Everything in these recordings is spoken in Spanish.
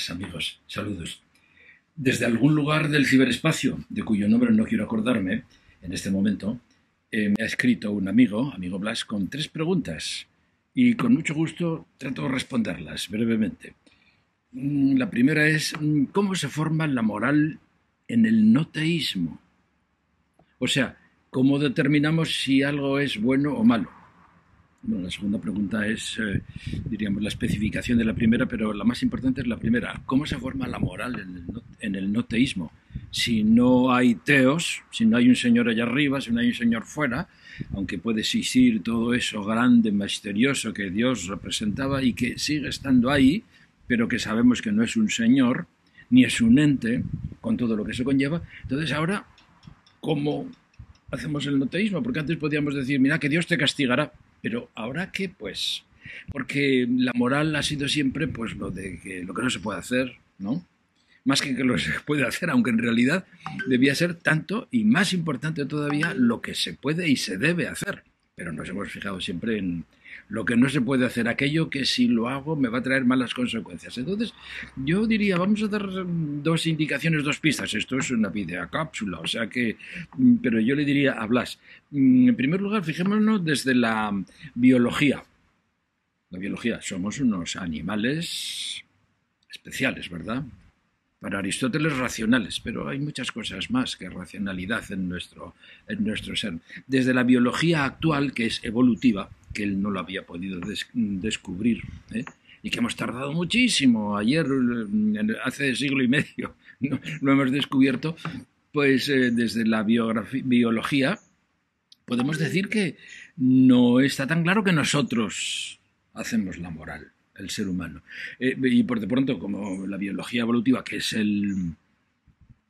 días, amigos. Saludos. Desde algún lugar del ciberespacio, de cuyo nombre no quiero acordarme en este momento, me ha escrito un amigo Blas, con 3 preguntas y con mucho gusto trato de responderlas brevemente. La primera es, ¿cómo se forma la moral en el no teísmo? O sea, ¿cómo determinamos si algo es bueno o malo? Bueno, la segunda pregunta es, diríamos, la especificación de la primera, pero la más importante es la primera. ¿Cómo se forma la moral en el no teísmo? Si no hay teos, si no hay un señor allá arriba, si no hay un señor fuera, aunque puede existir todo eso grande, misterioso que Dios representaba y que sigue estando ahí, pero que sabemos que no es un señor, ni es un ente, con todo lo que eso conlleva. Entonces ahora, ¿cómo hacemos el no teísmo? Porque antes podíamos decir, mira, que Dios te castigará. Pero ¿ahora qué, pues? Porque la moral ha sido siempre pues lo que no se puede hacer, ¿no? Más que lo que se puede hacer, aunque en realidad debía ser tanto y más importante todavía lo que se puede y se debe hacer. Pero nos hemos fijado siempre en lo que no se puede hacer, aquello que si lo hago me va a traer malas consecuencias. Entonces, yo diría, vamos a dar 2 indicaciones, 2 pistas. Esto es una videocápsula, o sea que, pero yo le diría a Blas, en primer lugar, fijémonos desde la biología. La biología, somos unos animales especiales, ¿verdad? Para Aristóteles racionales, pero hay muchas cosas más que racionalidad en nuestro ser. Desde la biología actual, que es evolutiva, que él no lo había podido descubrir, y que hemos tardado muchísimo, ayer, hace siglo y medio, no, lo hemos descubierto, pues desde la biología podemos decir que no está tan claro que nosotros hacemos la moral, el ser humano. Y por de pronto, como la biología evolutiva, que es el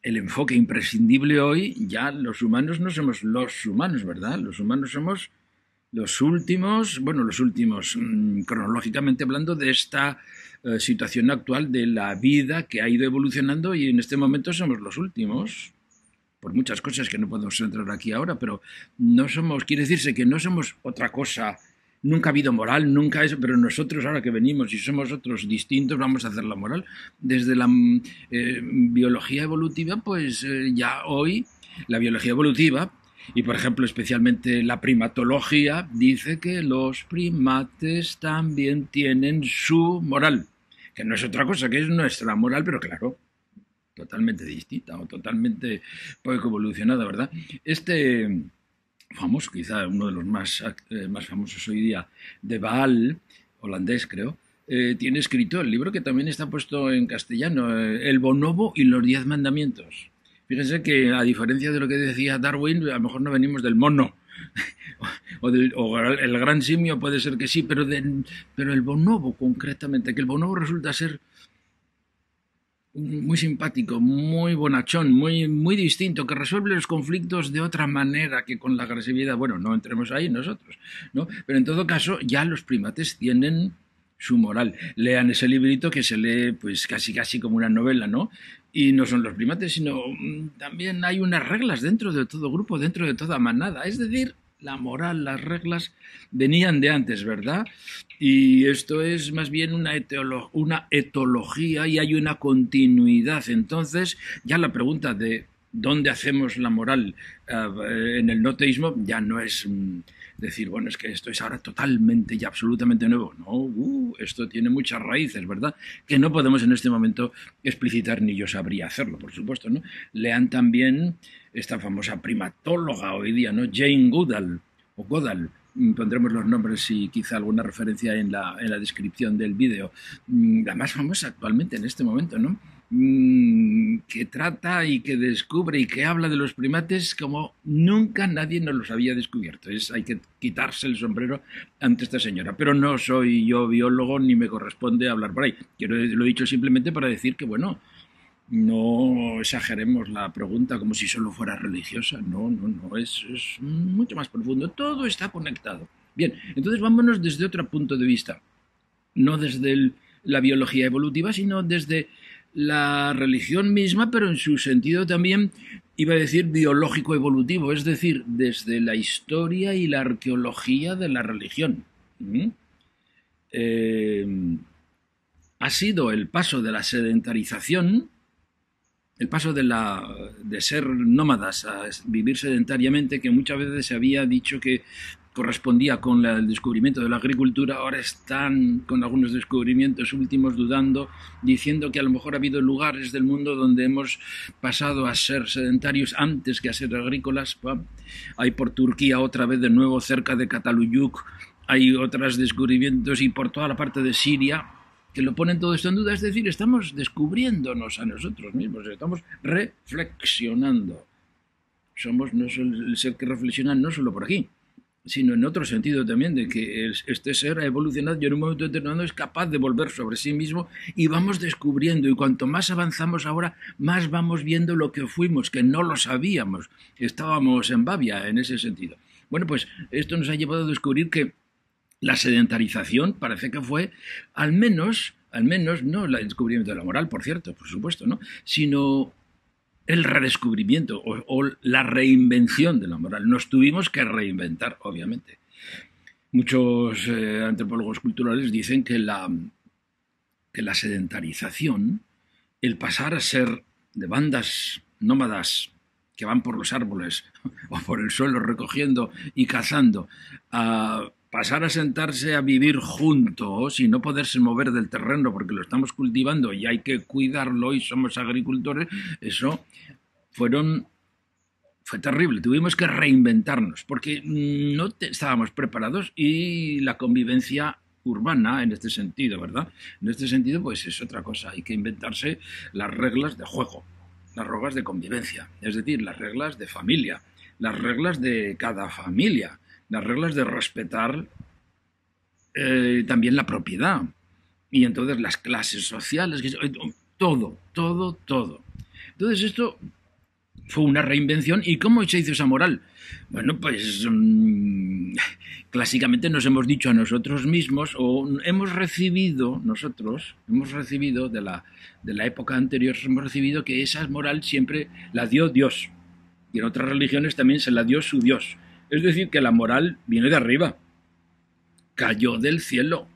enfoque imprescindible hoy, ya los humanos no somos los humanos, ¿verdad? Los humanos somos los últimos, cronológicamente hablando, de esta situación actual de la vida que ha ido evolucionando, y en este momento somos los últimos, por muchas cosas que no podemos entrar aquí ahora, pero no somos, quiere decirse que no somos otra cosa. Nunca ha habido moral, nunca eso, pero nosotros ahora que venimos y somos otros distintos, vamos a hacer la moral. Desde la biología evolutiva, pues ya hoy la biología evolutiva, y por ejemplo especialmente la primatología, dice que los primates también tienen su moral, que no es otra cosa, que es nuestra moral, pero claro, totalmente distinta o totalmente poco evolucionada, ¿verdad? Famoso, quizá uno de los más famosos hoy día, de Baal, holandés creo, tiene escrito el libro que también está puesto en castellano, El bonobo y los 10 mandamientos. Fíjense que, a diferencia de lo que decía Darwin, a lo mejor no venimos del mono, o el gran simio puede ser que sí, pero el bonobo concretamente, que el bonobo resulta ser muy simpático, muy bonachón, muy distinto, que resuelve los conflictos de otra manera que con la agresividad. Bueno, no entremos ahí nosotros, ¿no? Pero en todo caso, ya los primates tienen su moral. Lean ese librito que se lee pues casi como una novela, ¿no? Y no son los primates, sino también hay unas reglas dentro de todo grupo, dentro de toda manada. Es decir, la moral, las reglas venían de antes, ¿verdad? Y esto es más bien una etología, y hay una continuidad. Entonces, ya la pregunta de dónde hacemos la moral en el no teísmo ya no es decir, bueno, es que esto es ahora totalmente y absolutamente nuevo. No, esto tiene muchas raíces, ¿verdad? Que no podemos en este momento explicitar, ni yo sabría hacerlo, por supuesto, ¿no? Lean también esta famosa primatóloga hoy día, ¿no? Jane Goodall, o Goodall, pondremos los nombres y quizá alguna referencia en la descripción del vídeo, la más famosa actualmente en este momento, ¿no? Que trata y que descubre y que habla de los primates como nunca nadie nos los había descubierto. Hay que quitarse el sombrero ante esta señora. Pero no soy yo biólogo ni me corresponde hablar por ahí. Lo he dicho simplemente para decir que, bueno, no exageremos la pregunta como si solo fuera religiosa. No, es mucho más profundo. Todo está conectado. Bien, entonces vámonos desde otro punto de vista. No desde la biología evolutiva, sino desde la religión misma, pero en su sentido también, iba a decir, biológico-evolutivo, es decir, desde la historia y la arqueología de la religión. ha sido el paso de la sedentarización, el paso de ser nómadas a vivir sedentariamente, que muchas veces se había dicho que correspondía con el descubrimiento de la agricultura. Ahora están con algunos descubrimientos últimos dudando, diciendo que a lo mejor ha habido lugares del mundo donde hemos pasado a ser sedentarios antes que a ser agrícolas. Hay por Turquía otra vez de nuevo, cerca de Cataluyuk, hay otros descubrimientos, y por toda la parte de Siria, que lo ponen todo esto en duda. Es decir, estamos descubriéndonos a nosotros mismos, estamos reflexionando. Somos no solo el ser que reflexiona, no solo por aquí, sino en otro sentido también, de que este ser ha evolucionado y en un momento determinado es capaz de volver sobre sí mismo, y vamos descubriendo, y cuanto más avanzamos ahora, más vamos viendo lo que fuimos, que no lo sabíamos. Estábamos en Babia en ese sentido. Bueno, pues esto nos ha llevado a descubrir que la sedentarización parece que fue, al menos, no el descubrimiento de la moral, por cierto, por supuesto, ¿no?, sino el redescubrimiento o la reinvención de la moral. Nos tuvimos que reinventar, obviamente. Muchos antropólogos culturales dicen que la sedentarización, el pasar a ser de bandas nómadas que van por los árboles o por el suelo recogiendo y cazando, a pasar a sentarse a vivir juntos y no poderse mover del terreno porque lo estamos cultivando y hay que cuidarlo y somos agricultores, eso fue terrible. Tuvimos que reinventarnos porque no estábamos preparados, y la convivencia urbana en este sentido, ¿verdad? En este sentido, pues es otra cosa. Hay que inventarse las reglas de juego, las reglas de convivencia, es decir, las reglas de familia, las reglas de cada familia, las reglas de respetar también la propiedad, y entonces las clases sociales, todo. Entonces esto fue una reinvención. ¿Y cómo se hizo esa moral? Bueno, pues clásicamente nos hemos dicho a nosotros mismos, o hemos recibido de la época anterior, hemos recibido que esa moral siempre la dio Dios, y en otras religiones también se la dio su Dios. Es decir, que la moral viene de arriba, cayó del cielo.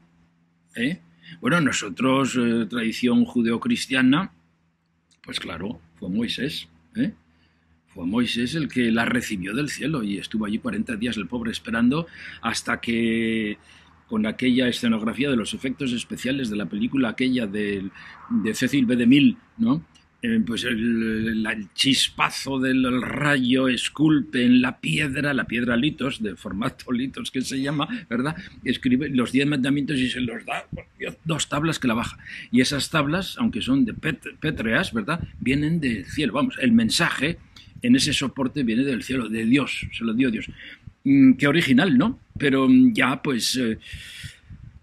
Bueno, nosotros, tradición judeocristiana, pues claro, fue Moisés. Fue Moisés el que la recibió del cielo, y estuvo allí 40 días el pobre esperando, hasta que, con aquella escenografía de los efectos especiales de la película aquella de Cecil B. DeMille, ¿no?, pues el chispazo del rayo esculpe en la piedra litos, de formato litos que se llama, ¿verdad?, escribe los 10 mandamientos y se los da 2 tablas que la baja. Y esas tablas, aunque son de pétreas, ¿verdad?, vienen del cielo. Vamos, el mensaje en ese soporte viene del cielo, de Dios, se lo dio Dios. Qué original, ¿no? Pero ya, pues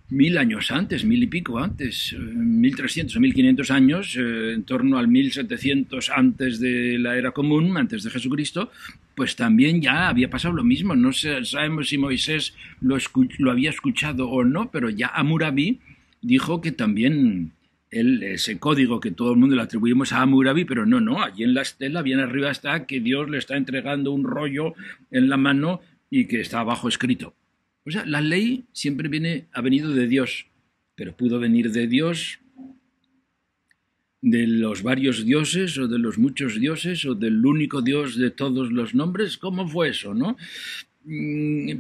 1000 años antes, 1000 y pico antes, 1300 o 1500 años, en torno al 1700 antes de la era común, antes de Jesucristo, pues también ya había pasado lo mismo. No sabemos si Moisés lo había escuchado o no, pero ya Hammurabi dijo que también ese código que todo el mundo le atribuimos a Hammurabi, pero no, allí en la estela, bien arriba, está que Dios le está entregando un rollo en la mano y que está abajo escrito. O sea, la ley siempre ha venido de Dios, pero pudo venir de Dios, de los varios dioses, o de los muchos dioses, o del único Dios de todos los nombres. ¿Cómo fue eso, no?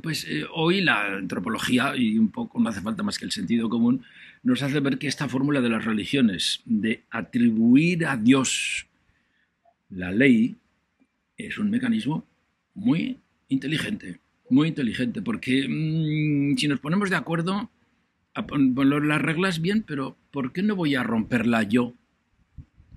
Pues hoy la antropología, y un poco no hace falta más que el sentido común, nos hace ver que esta fórmula de las religiones, de atribuir a Dios la ley, es un mecanismo muy inteligente, porque si nos ponemos de acuerdo a poner las reglas bien, pero ¿por qué no voy a romperla yo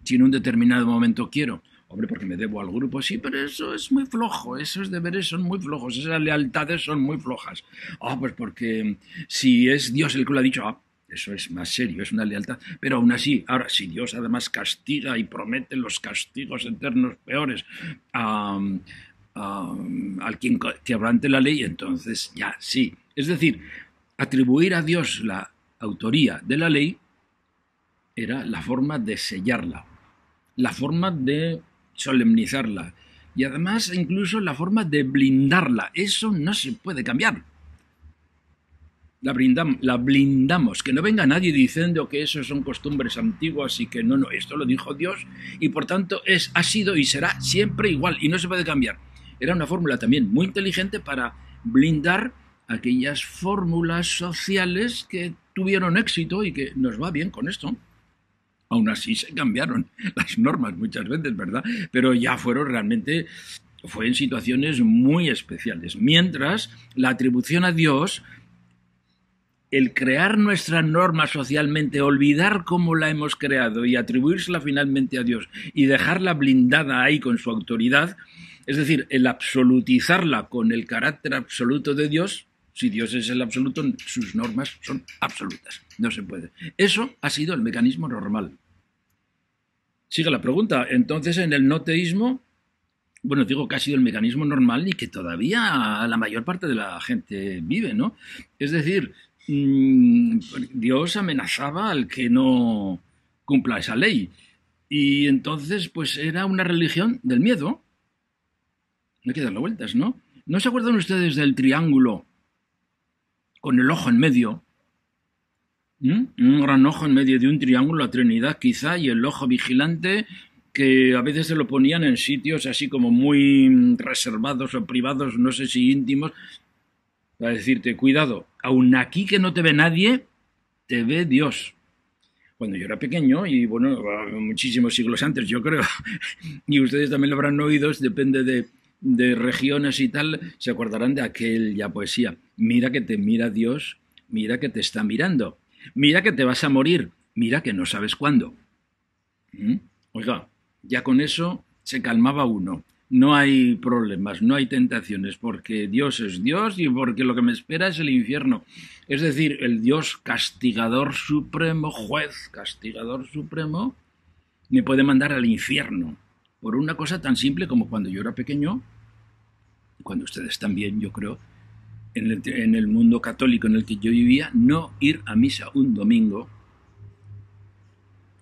si en un determinado momento quiero? Hombre, porque me debo al grupo, sí, pero eso es muy flojo, esos deberes son muy flojos, esas lealtades son muy flojas. Pues porque si es Dios el que lo ha dicho, eso es más serio, es una lealtad. Pero aún así, ahora, si Dios además castiga y promete los castigos eternos peores al quien quebrante la ley, entonces ya sí. Es decir, atribuir a Dios la autoría de la ley era la forma de sellarla, la forma de solemnizarla, y además incluso la forma de blindarla. Eso no se puede cambiar. la blindamos, que no venga nadie diciendo que eso son costumbres antiguas y que no, esto lo dijo Dios y por tanto ha sido y será siempre igual y no se puede cambiar. Era una fórmula también muy inteligente para blindar aquellas fórmulas sociales que tuvieron éxito y que nos va bien con esto. Aún así se cambiaron las normas muchas veces, ¿verdad? Pero ya fue en situaciones muy especiales. Mientras la atribución a Dios, el crear nuestra norma socialmente, olvidar cómo la hemos creado y atribuírsela finalmente a Dios y dejarla blindada ahí con su autoridad, es decir, el absolutizarla con el carácter absoluto de Dios, si Dios es el absoluto, sus normas son absolutas, no se puede. Eso ha sido el mecanismo normal. Sigue la pregunta. Entonces, en el no teísmo, bueno, digo que ha sido el mecanismo normal y que todavía la mayor parte de la gente vive, ¿no? Es decir, Dios amenazaba al que no cumpla esa ley. Y entonces, pues era una religión del miedo. No hay que darle vueltas, ¿no? ¿No se acuerdan ustedes del triángulo con el ojo en medio? Un gran ojo en medio de un triángulo, la Trinidad quizá, y el ojo vigilante, que a veces se lo ponían en sitios así como muy reservados o privados, no sé si íntimos, para decirte, cuidado, aun aquí que no te ve nadie, te ve Dios. Cuando yo era pequeño, y bueno, muchísimos siglos antes, yo creo, y ustedes también lo habrán oído, depende de regiones y tal, se acordarán de aquella poesía. Mira que te mira Dios, mira que te está mirando. Mira que te vas a morir, mira que no sabes cuándo. Oiga, ya con eso se calmaba uno. No hay problemas, no hay tentaciones, porque Dios es Dios y porque lo que me espera es el infierno. Es decir, el Dios castigador supremo, juez castigador supremo, me puede mandar al infierno. Por una cosa tan simple como cuando yo era pequeño, cuando ustedes también, yo creo, en el mundo católico en el que yo vivía, no ir a misa un domingo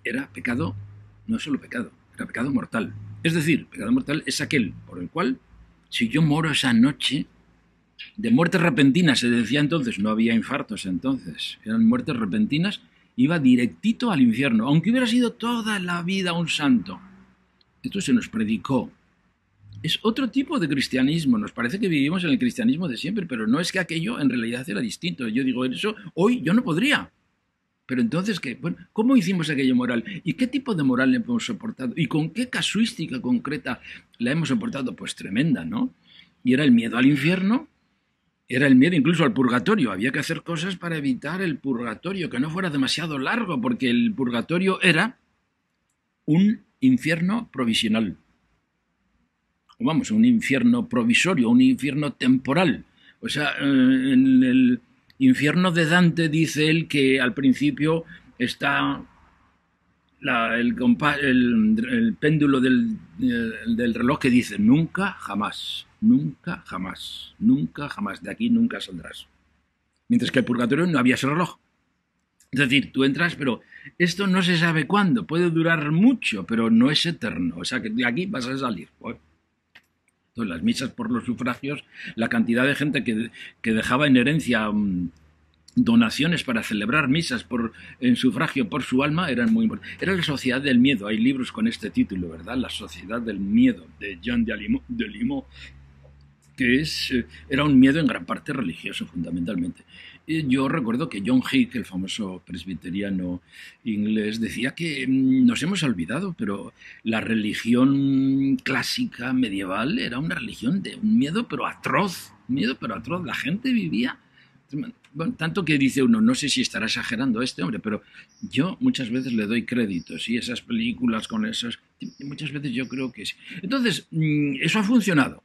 era pecado, no solo pecado, era pecado mortal. Es decir, pecado mortal es aquel por el cual, si yo muero esa noche, de muerte repentina se decía entonces, no había infartos entonces, eran muertes repentinas, iba directito al infierno, aunque hubiera sido toda la vida un santo. Esto se nos predicó. Es otro tipo de cristianismo. Nos parece que vivimos en el cristianismo de siempre, pero no es que aquello en realidad era distinto. Yo digo, eso hoy yo no podría. Pero entonces, ¿qué? Bueno, ¿cómo hicimos aquello moral? ¿Y qué tipo de moral le hemos soportado? ¿Y con qué casuística concreta la hemos soportado? Pues tremenda, ¿no? Y era el miedo al infierno, era el miedo incluso al purgatorio. Había que hacer cosas para evitar el purgatorio, que no fuera demasiado largo, porque el purgatorio era un infierno provisional. Vamos, un infierno provisorio, un infierno temporal. O sea, en el infierno de Dante dice él que al principio está el péndulo del reloj que dice nunca, jamás, nunca, jamás, nunca, jamás, de aquí nunca saldrás. Mientras que el purgatorio no había ese reloj. Es decir, tú entras, pero esto no se sabe cuándo, puede durar mucho, pero no es eterno. O sea, que de aquí vas a salir. Las misas por los sufragios, la cantidad de gente que dejaba en herencia donaciones para celebrar misas en sufragio por su alma eran muy importantes. Era la sociedad del miedo. Hay libros con este título, ¿verdad? La sociedad del miedo, de Jean de Limoux, que era un miedo en gran parte religioso, fundamentalmente. Yo recuerdo que John Hick, el famoso presbiteriano inglés, decía que nos hemos olvidado, pero la religión clásica medieval era una religión de un miedo pero atroz, La gente vivía, bueno, tanto que dice uno, no sé si estará exagerando este hombre, pero yo muchas veces le doy créditos y esas películas con esos, muchas veces yo creo que sí. Entonces, eso ha funcionado.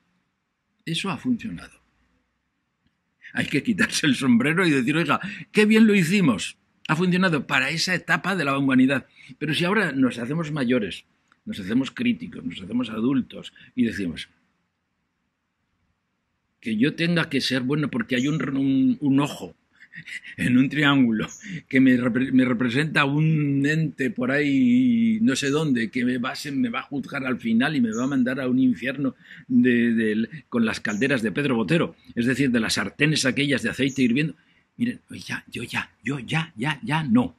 Eso ha funcionado. Hay que quitarse el sombrero y decir, oiga, qué bien lo hicimos. Ha funcionado para esa etapa de la humanidad. Pero si ahora nos hacemos mayores, nos hacemos críticos, nos hacemos adultos y decimos que yo tenga que ser bueno porque hay un ojo en un triángulo que me representa un ente por ahí no sé dónde que me va a juzgar al final y me va a mandar a un infierno con las calderas de Pedro Botero, es decir, de las sartenes aquellas de aceite hirviendo. Miren, ya no.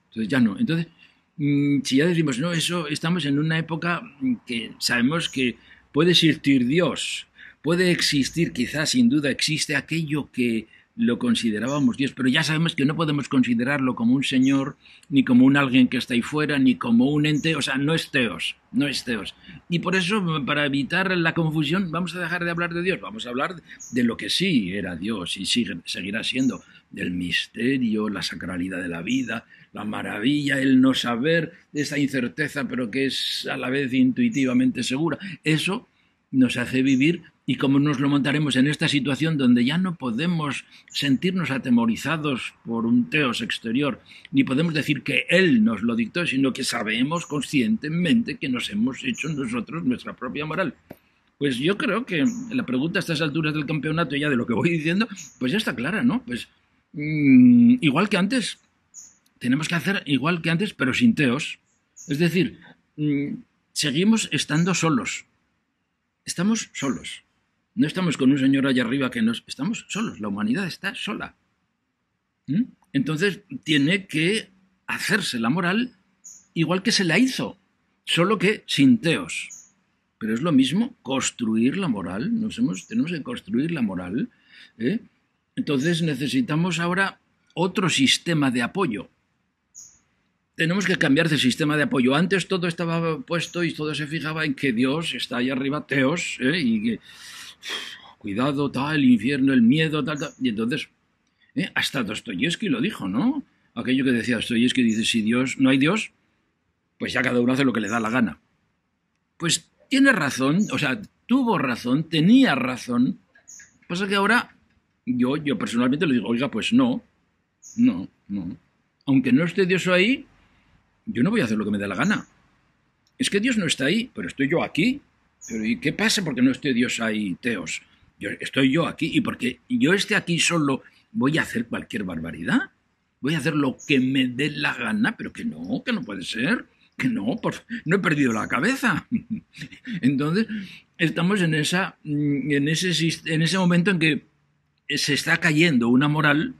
Entonces ya no. Entonces, si ya decimos, no, eso estamos en una época que sabemos que puede existir Dios, puede existir, quizás sin duda existe aquello que lo considerábamos Dios, pero ya sabemos que no podemos considerarlo como un señor, ni como un alguien que está ahí fuera, ni como un ente, o sea, no es teos, no es teos. Y por eso, para evitar la confusión, vamos a dejar de hablar de Dios, vamos a hablar de lo que sí era Dios y seguirá siendo, del misterio, la sacralidad de la vida, la maravilla, el no saber, esa incerteza, pero que es a la vez intuitivamente segura. Eso nos hace vivir, y cómo nos lo montaremos en esta situación donde ya no podemos sentirnos atemorizados por un teos exterior, ni podemos decir que él nos lo dictó, sino que sabemos conscientemente que nos hemos hecho nosotros nuestra propia moral. Pues yo creo que la pregunta a estas alturas del campeonato, ya de lo que voy diciendo, pues ya está clara, ¿no? Pues igual que antes, tenemos que hacer igual que antes, pero sin teos. Es decir, seguimos estando solos. Estamos solos. No estamos con un señor allá arriba que nos... Estamos solos. La humanidad está sola. Entonces tiene que hacerse la moral igual que se la hizo, solo que sin teos. Pero es lo mismo construir la moral. Tenemos que construir la moral. Entonces necesitamos ahora otro sistema de apoyo. Tenemos que cambiar de sistema de apoyo. Antes todo estaba puesto y todo se fijaba en que Dios está ahí arriba, teos, y que cuidado, tal, el infierno, el miedo, tal. Y entonces, hasta Dostoyevsky lo dijo, ¿no? Aquello que decía Dostoyevsky, dice, si Dios no hay Dios, pues ya cada uno hace lo que le da la gana. Pues tiene razón, o sea, tuvo razón, tenía razón. Pasa que ahora yo personalmente le digo, oiga, pues no. Aunque no esté Dios ahí, yo no voy a hacer lo que me dé la gana. Es que Dios no está ahí, pero estoy yo aquí. Pero ¿y qué pasa porque no esté Dios ahí, teos? Estoy yo aquí, y porque yo esté aquí solo, ¿voy a hacer cualquier barbaridad? ¿Voy a hacer lo que me dé la gana? Pero que no puede ser. Que no he perdido la cabeza. Entonces, estamos en ese momento en que se está cayendo una moral.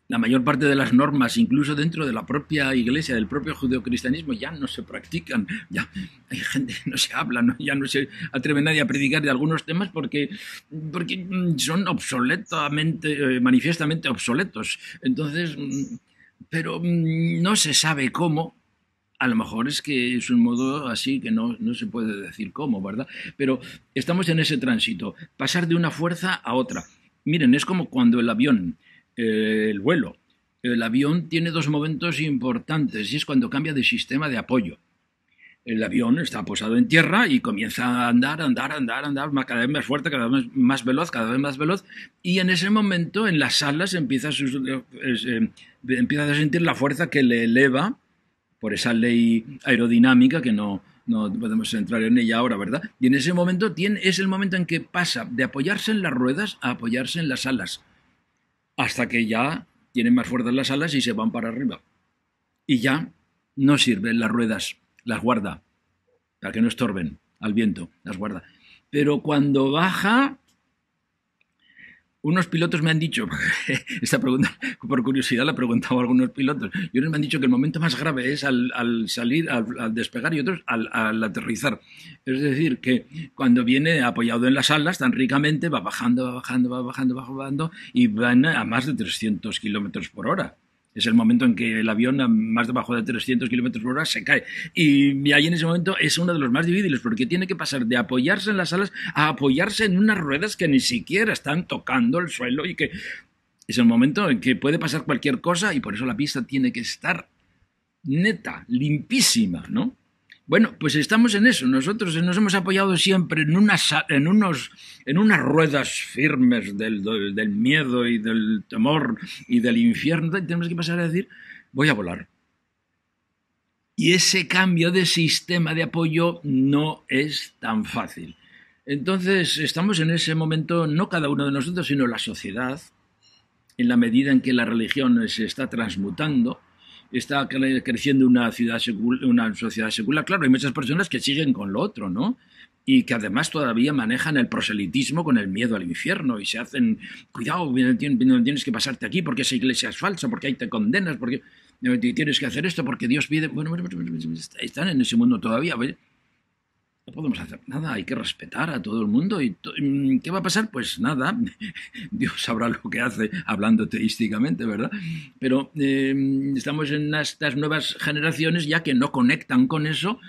La mayor parte de las normas, incluso dentro de la propia iglesia, del propio judeocristianismo, ya no se practican. Ya hay gente que no se habla, ¿no? Ya no se atreve nadie a predicar de algunos temas porque son manifiestamente obsoletos. Entonces, pero no se sabe cómo. A lo mejor es que es un modo así que no se puede decir cómo, ¿verdad? Pero estamos en ese tránsito, pasar de una fuerza a otra. Miren, es como cuando el avión, el vuelo, el avión tiene dos momentos importantes, y es cuando cambia de sistema de apoyo. El avión está posado en tierra y comienza a andar, cada vez más fuerte, cada vez más veloz, y en ese momento en las alas empieza a sentir la fuerza que le eleva por esa ley aerodinámica que no podemos entrar en ella ahora, ¿verdad? Y en ese momento es el momento en que pasa de apoyarse en las ruedas a apoyarse en las alas, hasta que ya tienen más fuerza las alas y se van para arriba. Y ya no sirven las ruedas, las guarda, para que no estorben al viento, las guarda. Pero cuando baja, unos pilotos me han dicho, esta pregunta por curiosidad la he preguntado a algunos pilotos, y unos me han dicho que el momento más grave es al salir, al despegar, y otros al aterrizar. Es decir, que cuando viene apoyado en las alas tan ricamente, va bajando, y van a más de 300 kilómetros por hora. Es el momento en que el avión a más debajo de 300 kilómetros por hora se cae. Y ahí en ese momento es uno de los más difíciles, porque tiene que pasar de apoyarse en las alas a apoyarse en unas ruedas que ni siquiera están tocando el suelo, y que es el momento en que puede pasar cualquier cosa, y por eso la pista tiene que estar neta, limpísima, ¿no? Bueno, pues estamos en eso. Nosotros nos hemos apoyado siempre en unas ruedas firmes del miedo y del temor y del infierno. Y tenemos que pasar a decir, voy a volar. Y ese cambio de sistema de apoyo no es tan fácil. Entonces estamos en ese momento, no cada uno de nosotros, sino la sociedad, en la medida en que la religión se está transmutando, está creciendo una sociedad secular. Claro, hay muchas personas que siguen con lo otro, ¿no? Y que además todavía manejan el proselitismo con el miedo al infierno y se hacen, cuidado, no tienes que pasarte aquí porque esa iglesia es falsa, porque ahí te condenas, porque tienes que hacer esto, porque Dios pide... Bueno, están en ese mundo todavía. No podemos hacer nada, hay que respetar a todo el mundo. ¿Y qué va a pasar? Pues nada, Dios sabrá lo que hace, hablando teísticamente, ¿verdad? Pero estamos en estas nuevas generaciones ya que no conectan con eso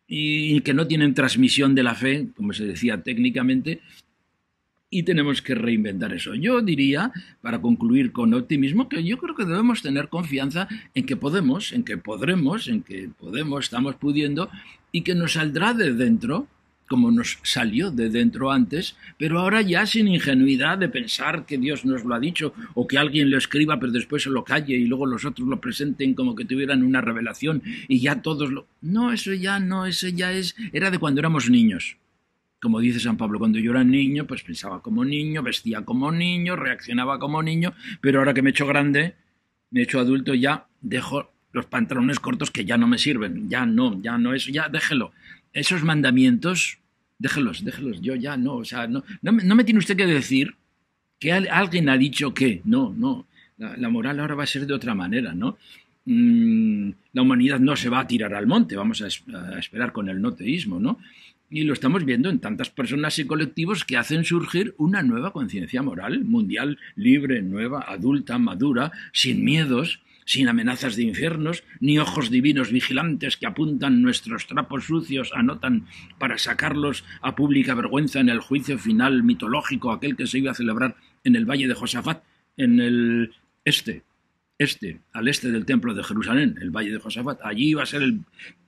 y que no tienen transmisión de la fe, como se decía técnicamente, y tenemos que reinventar eso. Yo diría, para concluir con optimismo, que yo creo que debemos tener confianza en que podemos, en que podremos, en que podemos, estamos pudiendo, y que nos saldrá de dentro, como nos salió de dentro antes, pero ahora ya sin ingenuidad de pensar que Dios nos lo ha dicho, o que alguien lo escriba pero después se lo calle y luego los otros lo presenten como que tuvieran una revelación y ya todos lo... No, eso ya no, eso ya es... Era de cuando éramos niños. Como dice San Pablo, cuando yo era niño, pues pensaba como niño, vestía como niño, reaccionaba como niño, pero ahora que me he hecho grande, me he hecho adulto, ya dejo los pantalones cortos que ya no me sirven, ya no, eso, ya déjelo. Esos mandamientos, déjelos, yo ya no, o sea, no me tiene usted que decir que alguien ha dicho que, no, la moral ahora va a ser de otra manera, ¿no? La humanidad no se va a tirar al monte, vamos a esperar con el no teísmo, ¿no? Y lo estamos viendo en tantas personas y colectivos que hacen surgir una nueva conciencia moral, mundial, libre, nueva, adulta, madura, sin miedos, sin amenazas de infiernos, ni ojos divinos vigilantes que apuntan nuestros trapos sucios, anotan para sacarlos a pública vergüenza en el juicio final mitológico, aquel que se iba a celebrar en el Valle de Josafat, en el al este del templo de Jerusalén, el Valle de Josafat. Allí iba a ser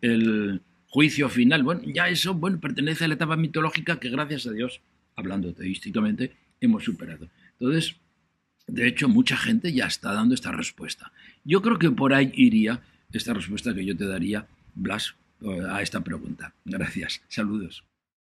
el juicio final. Bueno, ya eso, pertenece a la etapa mitológica que, gracias a Dios, hablando teísticamente, hemos superado. Entonces, de hecho, mucha gente ya está dando esta respuesta. Yo creo que por ahí iría esta respuesta que yo te daría, Blas, a esta pregunta. Gracias. Saludos.